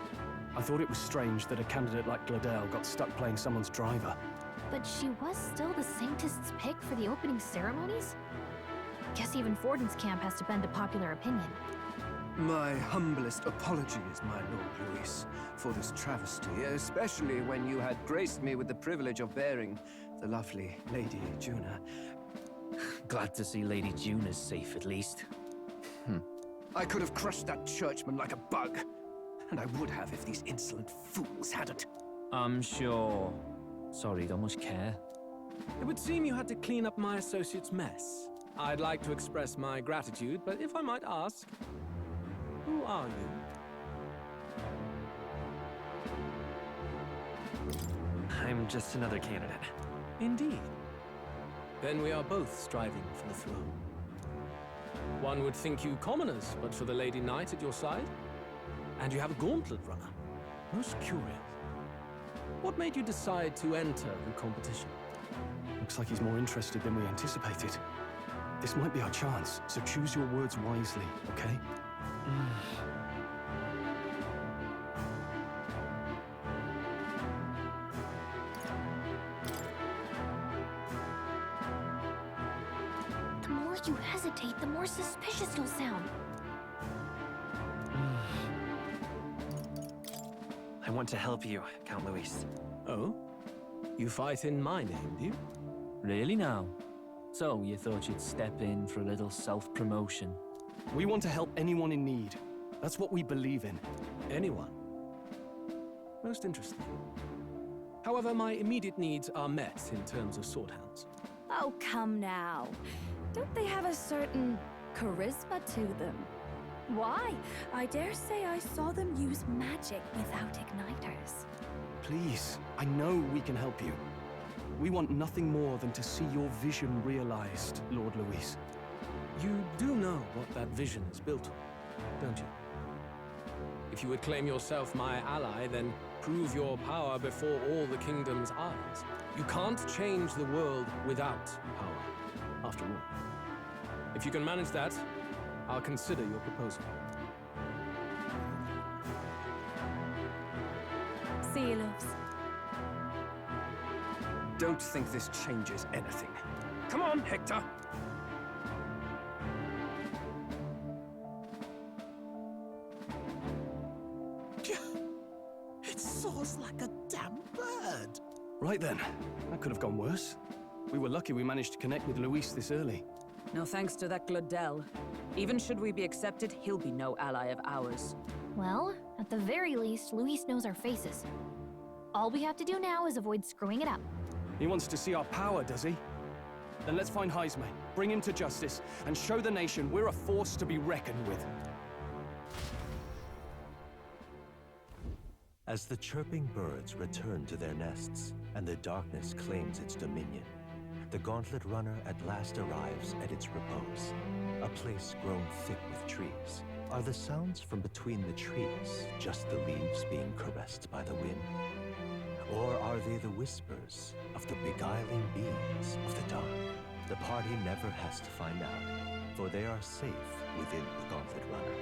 I thought it was strange that a candidate like Gladel got stuck playing someone's driver. But she was still the Sanctist's pick for the opening ceremonies? Guess even Forden's camp has to bend to popular opinion. My humblest apologies, my Lord Luis, for this travesty, especially when you had graced me with the privilege of bearing the lovely Lady Juna. Glad to see Lady June is safe, at least. I could have crushed that churchman like a bug. And I would have if these insolent fools hadn't. I'm sure. Sorry, don't much care. It would seem you had to clean up my associate's mess. I'd like to express my gratitude, but if I might ask, who are you? I'm just another candidate. Indeed. Then we are both striving for the throne. One would think you commoners, but for the Lady Knight at your side. And you have a gauntlet runner. Most curious. What made you decide to enter the competition? Looks like he's more interested than we anticipated. This might be our chance, so choose your words wisely, okay? The more you hesitate, the more suspicious you'll sound. I want to help you, Count Luis. Oh? You fight in my name, do you? Really now? So, you thought you'd step in for a little self-promotion? We want to help anyone in need. That's what we believe in. Anyone? Most interesting. However, my immediate needs are met in terms of swordhounds. Oh, come now. Don't they have a certain charisma to them? Why? I dare say I saw them use magic without igniters. Please, I know we can help you. We want nothing more than to see your vision realized, Lord Luis. You do know what that vision is built on, don't you? If you would claim yourself my ally, then prove your power before all the kingdom's eyes. You can't change the world without power, after all. If you can manage that, I'll consider your proposal. See you, loves. Don't think this changes anything. Come on, Hector! It soars like a damn bird. Right then, that could have gone worse. We were lucky we managed to connect with Luis this early. No thanks to that Gladel. Even should we be accepted, he'll be no ally of ours. Well, at the very least, Luis knows our faces. All we have to do now is avoid screwing it up. He wants to see our power, does he? Then let's find Heisme, bring him to justice, and show the nation we're a force to be reckoned with. As the chirping birds return to their nests and the darkness claims its dominion, the Gauntlet Runner at last arrives at its repose, a place grown thick with trees. Are the sounds from between the trees just the leaves being caressed by the wind? Or are they the whispers of the beguiling beings of the dark? The party never has to find out, for they are safe within the Gauntlet Runner.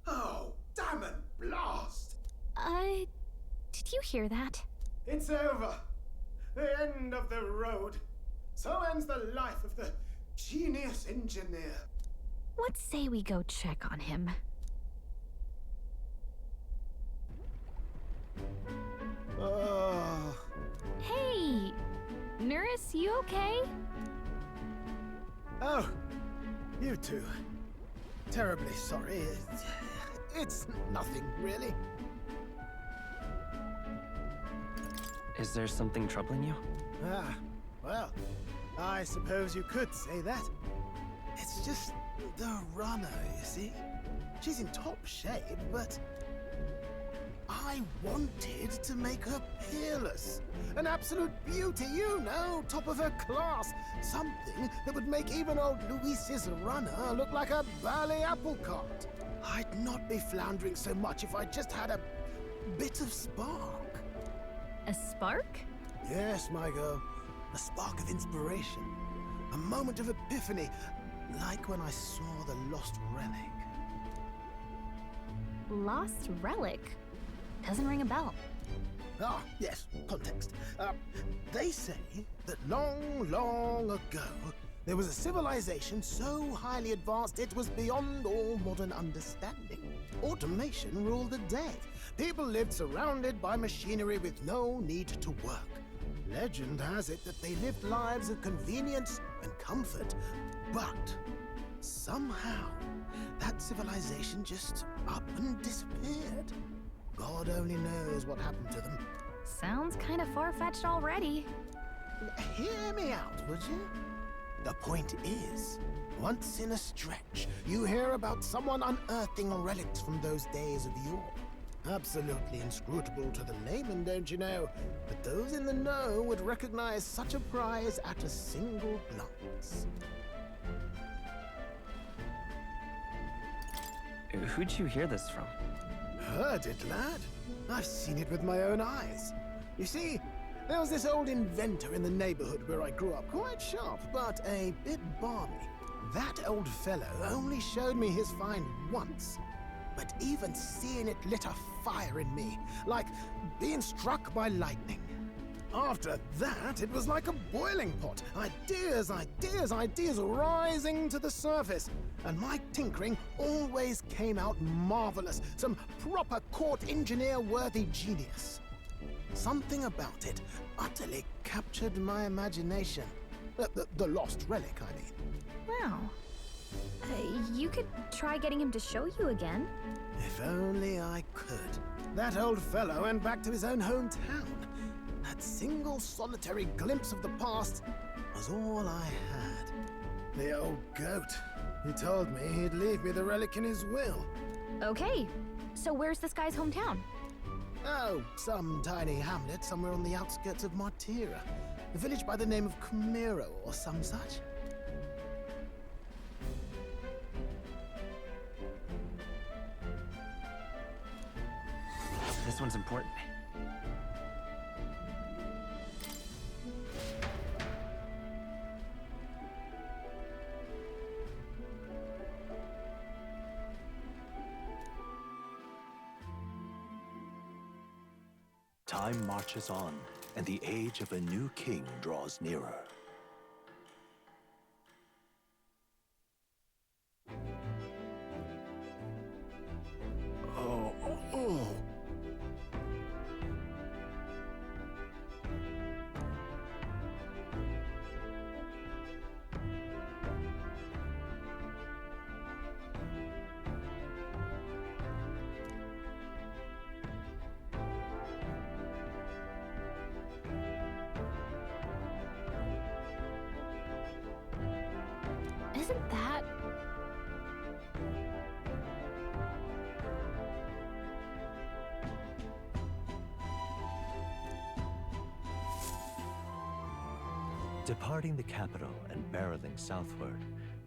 Oh, damn it, blast! Did you hear that? It's over. The end of the road. So ends the life of the genius engineer. What say we go check on him? Chris, you okay? Oh, you two. Terribly sorry. It's nothing, really. Is there something troubling you? Ah, well, I suppose you could say that. It's just the runner, you see? She's in top shape, but I wanted to make her peerless. An absolute beauty, you know, top of her class. Something that would make even old Luis's runner look like a ballet apple cart. I'd not be floundering so much if I just had a bit of spark. A spark? Yes, my girl. A spark of inspiration. A moment of epiphany, like when I saw the lost relic. Lost relic? Doesn't ring a bell. Ah, yes, context. They say that long, long ago, there was a civilization so highly advanced it was beyond all modern understanding. Automation ruled the day. People lived surrounded by machinery with no need to work. Legend has it that they lived lives of convenience and comfort, but somehow that civilization just up and disappeared. God only knows what happened to them. Sounds kind of far-fetched already. Hear me out, would you? The point is, once in a stretch, you hear about someone unearthing relics from those days of yore. Absolutely inscrutable to the layman, don't you know? But those in the know would recognize such a prize at a single glance. Who'd you hear this from? Heard it, lad. I've seen it with my own eyes. You see, there was this old inventor in the neighborhood where I grew up, quite sharp, but a bit balmy. That old fellow only showed me his find once, but even seeing it lit a fire in me, like being struck by lightning. After that, it was like a boiling pot. Ideas, ideas, ideas rising to the surface. And my tinkering always came out marvelous. Some proper court engineer-worthy genius. Something about it utterly captured my imagination. The lost relic, I mean. Wow. You could try getting him to show you again. If only I could. That old fellow went back to his own hometown. That single solitary glimpse of the past was all I had. The old goat. He told me he'd leave me the relic in his will. Okay, so where's this guy's hometown? Oh, some tiny hamlet somewhere on the outskirts of Martira. A village by the name of Camiro or some such. This one's important. Time marches on, and the age of a new king draws nearer. Oh. Isn't that... Departing the capital and barreling southward,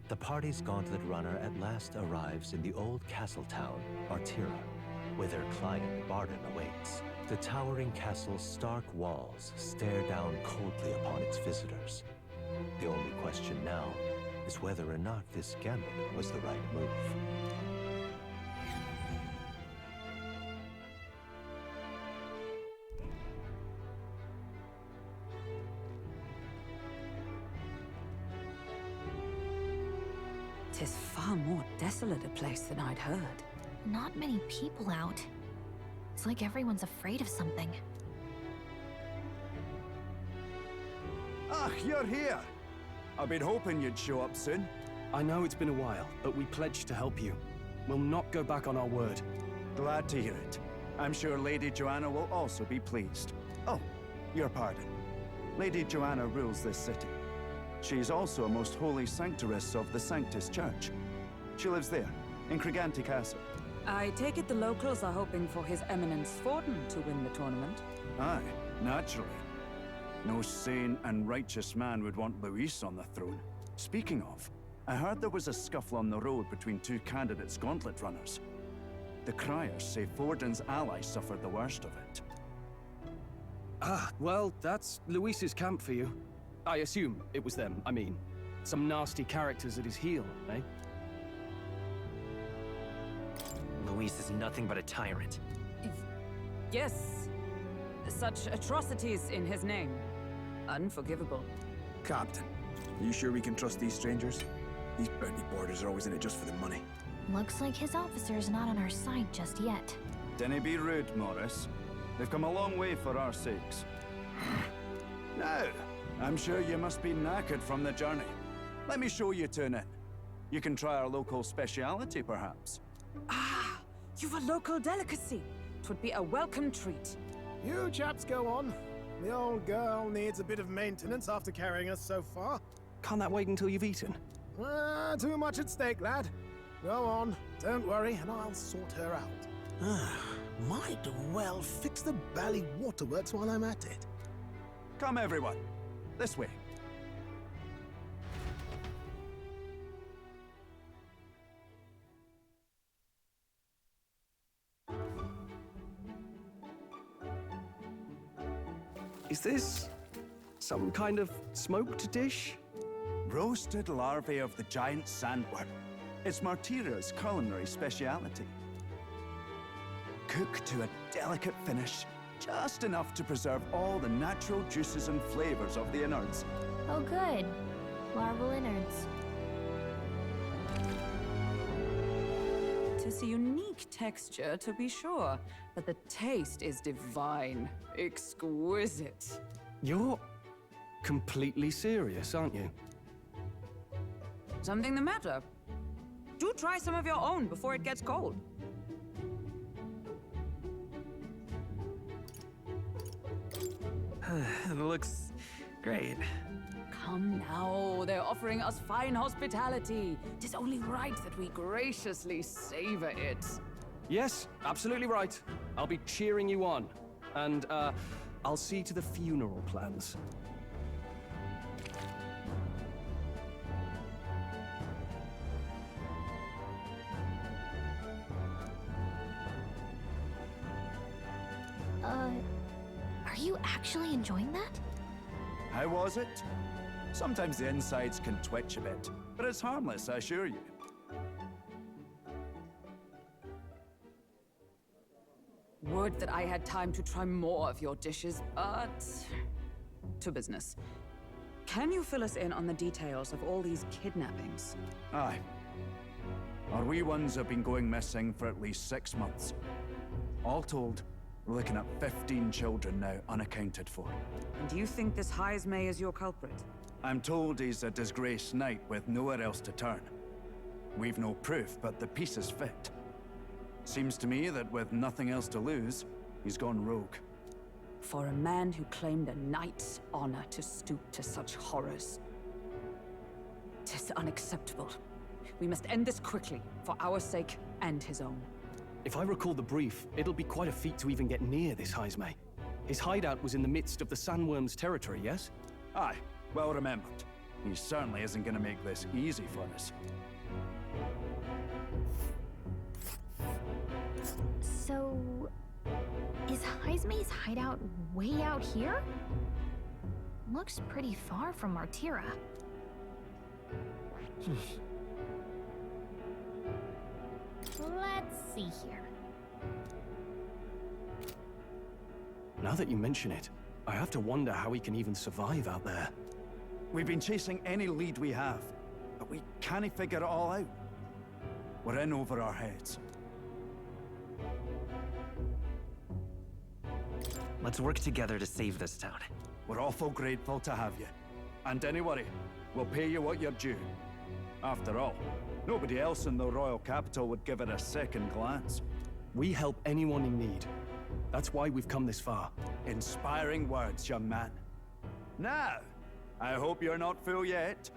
the party's gauntlet runner at last arrives in the old castle town, Martira, where their client Barden awaits. The towering castle's stark walls stare down coldly upon its visitors. The only question now is whether or not this gambit was the right move. Tis far more desolate a place than I'd heard. Not many people out. It's like everyone's afraid of something. Ah, you're here. I've been hoping you'd show up soon. I know it's been a while, but we pledged to help you. We'll not go back on our word. Glad to hear it. I'm sure Lady Joanna will also be pleased. Oh, your pardon. Lady Joanna rules this city. She's also a most holy sanctoress of the Sanctus Church. She lives there, in Criganti Castle. I take it the locals are hoping for His Eminence Forden to win the tournament? Aye, naturally. No sane and righteous man would want Luis on the throne. Speaking of, I heard there was a scuffle on the road between two candidates' gauntlet runners. The criers say Forden's allies suffered the worst of it. Ah, well, that's Luis's camp for you. I assume it was them, I mean. Some nasty characters at his heel, eh? Luis is nothing but a tyrant. Yes. Such atrocities in his name. Unforgivable. Captain, are you sure we can trust these strangers? These bounty boarders are always in it just for the money. Looks like his officer's not on our side just yet. Dinna be rude, Morris. They've come a long way for our sakes. Now, I'm sure you must be knackered from the journey. Let me show you to an inn. You can try our local speciality, perhaps. Ah, you've a local delicacy. 'Twould be a welcome treat. You chaps go on. The old girl needs a bit of maintenance after carrying us so far. Can't that wait until you've eaten? Too much at stake, lad. Go on, don't worry, and I'll sort her out. Might well fix the bally waterworks while I'm at it. Come, everyone. This way. Is this some kind of smoked dish? Roasted larvae of the giant sandworm. It's Martira's culinary speciality. Cooked to a delicate finish, just enough to preserve all the natural juices and flavors of the innards. Oh good. Larval innards. Tis a unique texture, to be sure, but the taste is divine. Exquisite. You're completely serious, aren't you? Something the matter? Do try some of your own before it gets cold. Looks great. Come now, they're offering us fine hospitality. 'Tis only right that we graciously savor it. Yes, absolutely right. I'll be cheering you on. And, I'll see to the funeral plans. Are you actually enjoying that? How was it? Sometimes the insides can twitch a bit, but it's harmless, I assure you. Would that I had time to try more of your dishes, but... to business. Can you fill us in on the details of all these kidnappings? Aye. Our wee ones have been going missing for at least 6 months. All told, we're looking at 15 children now unaccounted for. And do you think this Heismay is your culprit? I'm told he's a disgraced knight with nowhere else to turn. We've no proof, but the pieces fit. Seems to me that with nothing else to lose, he's gone rogue. For a man who claimed a knight's honor to stoop to such horrors. 'Tis unacceptable. We must end this quickly, for our sake and his own. If I recall the brief, it'll be quite a feat to even get near this Heismay. His hideout was in the midst of the Sandworm's territory, yes? Aye, well remembered. He certainly isn't gonna make this easy for us. So... is Heismay's hideout way out here? Looks pretty far from Martira. Let's see here. Now that you mention it, I have to wonder how he can even survive out there. We've been chasing any lead we have, but we can't figure it all out. We're in over our heads. Let's work together to save this town. We're awful grateful to have you. And don't worry, we'll pay you what you're due. After all, nobody else in the royal capital would give it a second glance. We help anyone in need. That's why we've come this far. Inspiring words, young man. Now, I hope you're not full yet.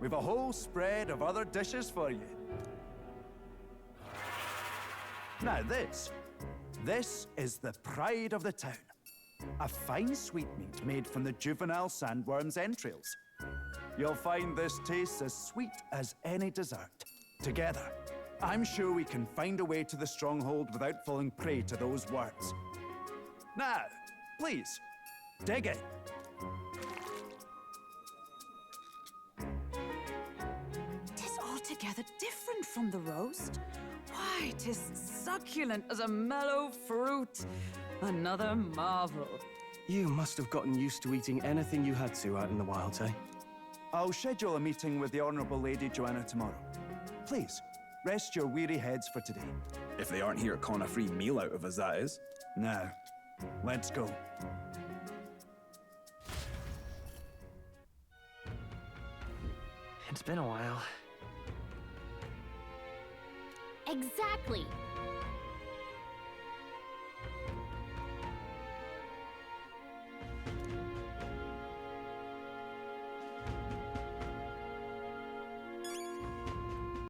We've a whole spread of other dishes for you. Now this is the pride of the town. A fine sweetmeat made from the juvenile sandworm's entrails. You'll find this tastes as sweet as any dessert. Together, I'm sure we can find a way to the stronghold without falling prey to those words. Now, please, dig in. Tis altogether different from the roast. Why, 'tis succulent as a mellow fruit. Another marvel. You must have gotten used to eating anything you had to out in the wilds, eh? I'll schedule a meeting with the Honourable Lady Joanna tomorrow. Please, rest your weary heads for today. If they aren't here, con a free meal out of us, that is. Now, let's go. It's been a while. Exactly.